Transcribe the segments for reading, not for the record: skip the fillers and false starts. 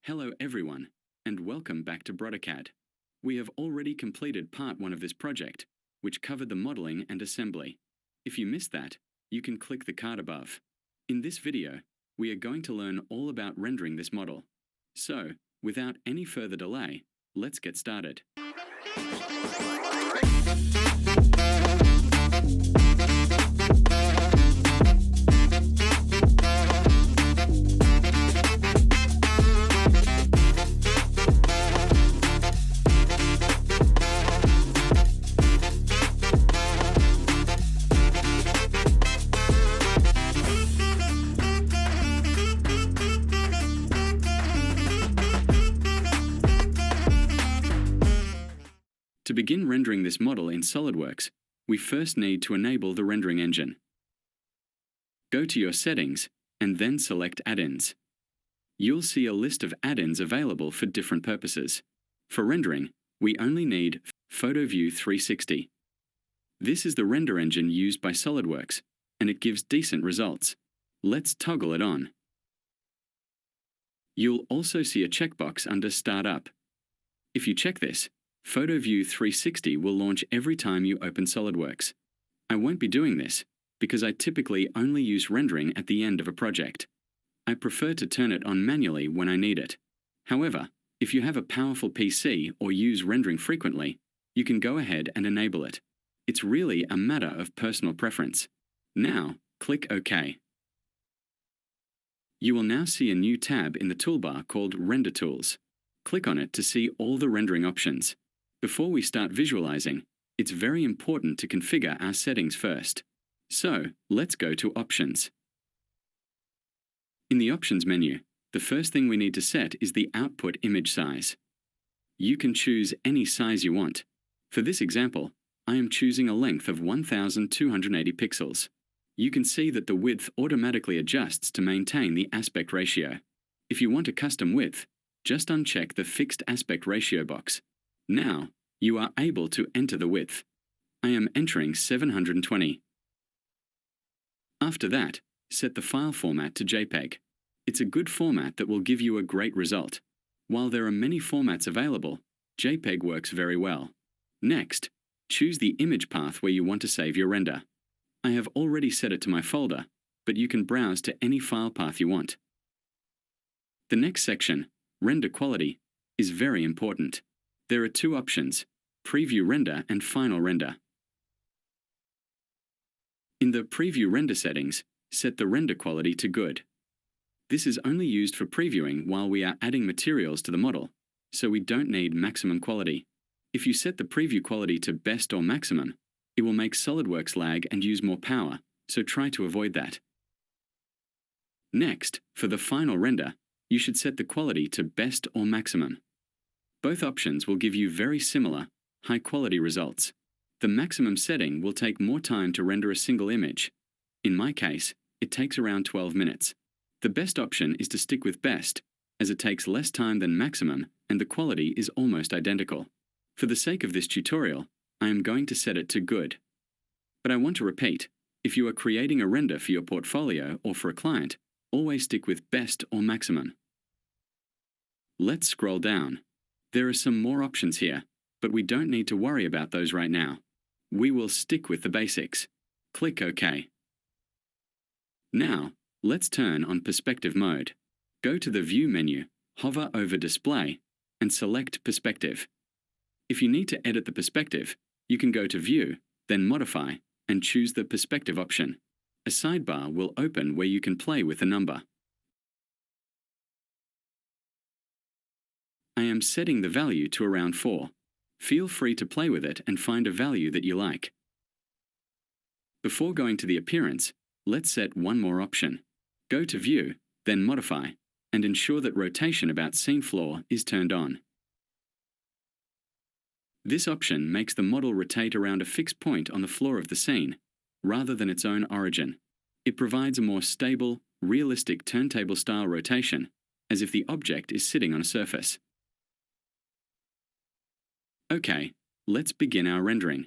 Hello everyone, and welcome back to BroderCAD. We have already completed part 1 of this project, which covered the modeling and assembly. If you missed that, you can click the card above. In this video, we are going to learn all about rendering this model. So, without any further delay, let's get started. To begin rendering this model in SolidWorks, we first need to enable the rendering engine. Go to your settings and then select Add-ins. You'll see a list of add-ins available for different purposes. For rendering, we only need PhotoView 360. This is the render engine used by SolidWorks, and it gives decent results. Let's toggle it on. You'll also see a checkbox under Startup. If you check this, PhotoView 360 will launch every time you open SolidWorks. I won't be doing this because I typically only use rendering at the end of a project. I prefer to turn it on manually when I need it. However, if you have a powerful PC or use rendering frequently, you can go ahead and enable it. It's really a matter of personal preference. Now, click OK. You will now see a new tab in the toolbar called Render Tools. Click on it to see all the rendering options. Before we start visualizing, it's very important to configure our settings first. So, let's go to Options. In the Options menu, the first thing we need to set is the output image size. You can choose any size you want. For this example, I am choosing a length of 1280 pixels. You can see that the width automatically adjusts to maintain the aspect ratio. If you want a custom width, just uncheck the Fixed Aspect Ratio box. Now, you are able to enter the width. I am entering 720. After that, set the file format to JPEG. It's a good format that will give you a great result. While there are many formats available, JPEG works very well. Next, choose the image path where you want to save your render. I have already set it to my folder, but you can browse to any file path you want. The next section, Render Quality, is very important. There are two options, Preview Render and Final Render. In the Preview Render settings, set the render quality to Good. This is only used for previewing while we are adding materials to the model, so we don't need maximum quality. If you set the preview quality to Best or Maximum, it will make SolidWorks lag and use more power, so try to avoid that. Next, for the final render, you should set the quality to Best or Maximum. Both options will give you very similar, high-quality results. The maximum setting will take more time to render a single image. In my case, it takes around 12 minutes. The best option is to stick with Best, as it takes less time than Maximum and the quality is almost identical. For the sake of this tutorial, I am going to set it to Good. But I want to repeat, if you are creating a render for your portfolio or for a client, always stick with Best or Maximum. Let's scroll down. There are some more options here, but we don't need to worry about those right now. We will stick with the basics. Click OK. Now, let's turn on Perspective mode. Go to the View menu, hover over Display, and select Perspective. If you need to edit the perspective, you can go to View, then Modify, and choose the Perspective option. A sidebar will open where you can play with a number. I am setting the value to around 4. Feel free to play with it and find a value that you like. Before going to the appearance, let's set one more option. Go to View, then Modify, and ensure that Rotation about Scene Floor is turned on. This option makes the model rotate around a fixed point on the floor of the scene, rather than its own origin. It provides a more stable, realistic turntable-style rotation, as if the object is sitting on a surface. Okay, let's begin our rendering.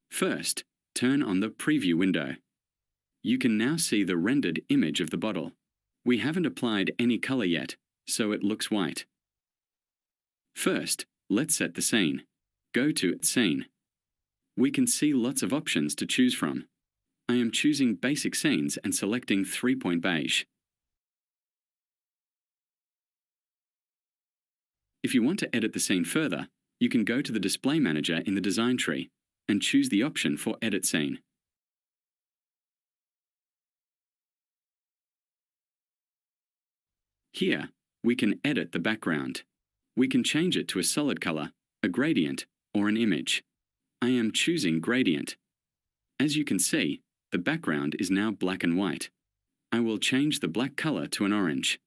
First, turn on the Preview window. You can now see the rendered image of the bottle. We haven't applied any color yet, so it looks white. First, let's set the scene. Go to Scene. We can see lots of options to choose from. I am choosing Basic Scenes and selecting 3-point beige. If you want to edit the scene further, you can go to the Display Manager in the Design tree and choose the option for Edit Scene. Here, we can edit the background. We can change it to a solid color, a gradient, or an image. I am choosing Gradient. As you can see, the background is now black and white. I will change the black color to an orange.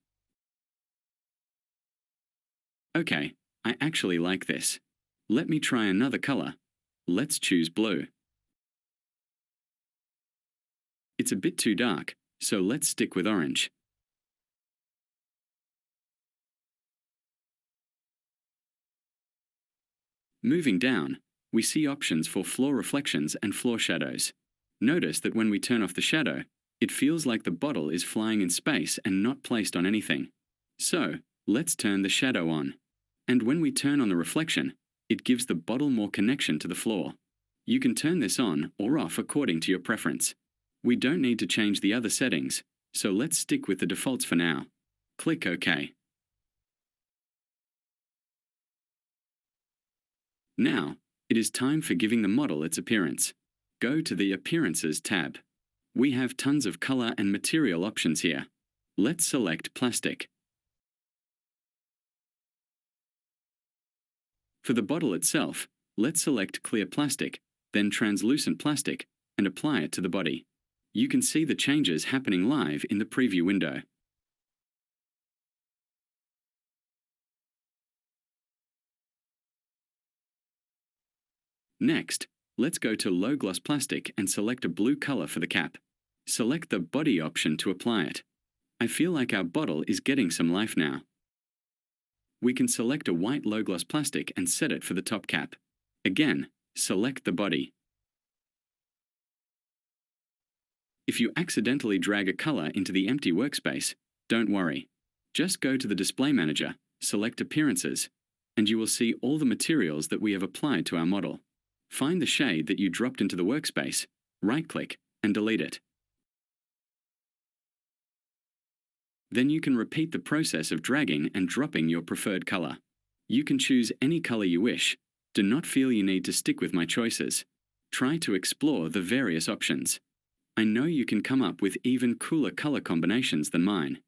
Okay, I actually like this. Let me try another color. Let's choose blue. It's a bit too dark, so let's stick with orange. Moving down, we see options for floor reflections and floor shadows. Notice that when we turn off the shadow, it feels like the bottle is flying in space and not placed on anything. So, let's turn the shadow on. And when we turn on the reflection, it gives the bottle more connection to the floor. You can turn this on or off according to your preference. We don't need to change the other settings, so let's stick with the defaults for now. Click OK. Now, it is time for giving the model its appearance. Go to the Appearances tab. We have tons of color and material options here. Let's select Plastic. For the bottle itself, let's select Clear Plastic, then Translucent Plastic, and apply it to the body. You can see the changes happening live in the preview window. Next, let's go to Low Gloss Plastic and select a blue color for the cap. Select the Body option to apply it. I feel like our bottle is getting some life now. We can select a white low gloss plastic and set it for the top cap. Again, select the body. If you accidentally drag a color into the empty workspace, don't worry. Just go to the Display Manager, select Appearances, and you will see all the materials that we have applied to our model. Find the shade that you dropped into the workspace, right-click, and delete it. Then you can repeat the process of dragging and dropping your preferred color. You can choose any color you wish. Do not feel you need to stick with my choices. Try to explore the various options. I know you can come up with even cooler color combinations than mine.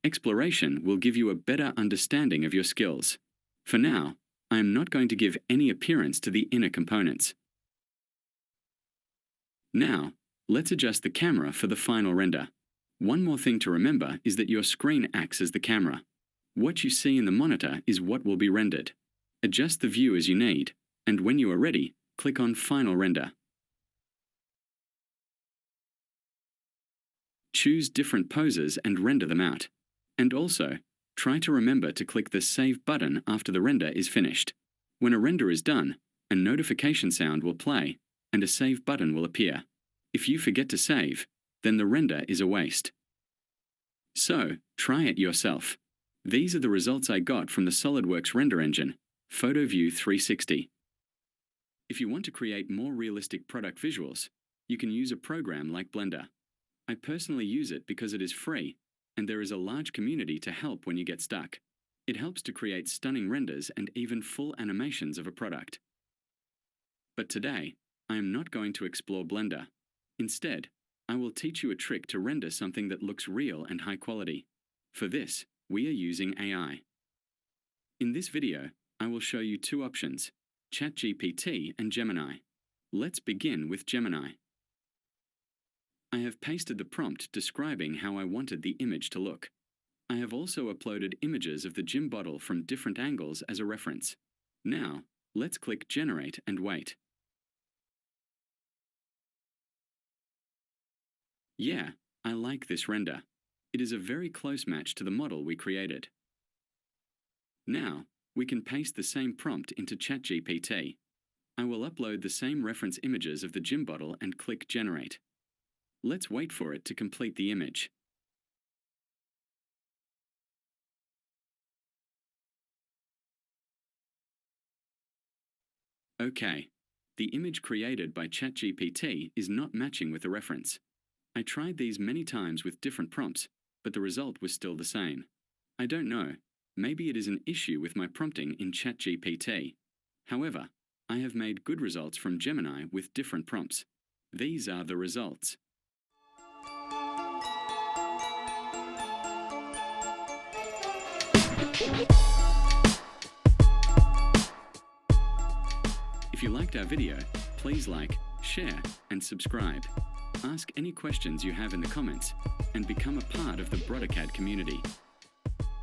Exploration will give you a better understanding of your skills. For now, I am not going to give any appearance to the inner components. Now, let's adjust the camera for the final render. One more thing to remember is that your screen acts as the camera. What you see in the monitor is what will be rendered. Adjust the view as you need, and when you are ready, click on Final Render. Choose different poses and render them out. And also, try to remember to click the Save button after the render is finished. When a render is done, a notification sound will play, and a Save button will appear. If you forget to save, then the render is a waste. So, try it yourself. These are the results I got from the SolidWorks render engine, PhotoView 360. If you want to create more realistic product visuals, you can use a program like Blender. I personally use it because it is free, and there is a large community to help when you get stuck. It helps to create stunning renders and even full animations of a product. But today, I am not going to explore Blender. Instead, I will teach you a trick to render something that looks real and high quality. For this, we are using AI. In this video, I will show you two options, ChatGPT and Gemini. Let's begin with Gemini. I have pasted the prompt describing how I wanted the image to look. I have also uploaded images of the gym bottle from different angles as a reference. Now, let's click Generate and wait. Yeah, I like this render. It is a very close match to the model we created. Now, we can paste the same prompt into ChatGPT. I will upload the same reference images of the gym bottle and click Generate. Let's wait for it to complete the image. Okay. The image created by ChatGPT is not matching with the reference. I tried these many times with different prompts, but the result was still the same. I don't know. Maybe it is an issue with my prompting in ChatGPT. However, I have made good results from Gemini with different prompts. These are the results. If you liked our video, please like, share, and subscribe. Ask any questions you have in the comments, and become a part of the BroderCAD community.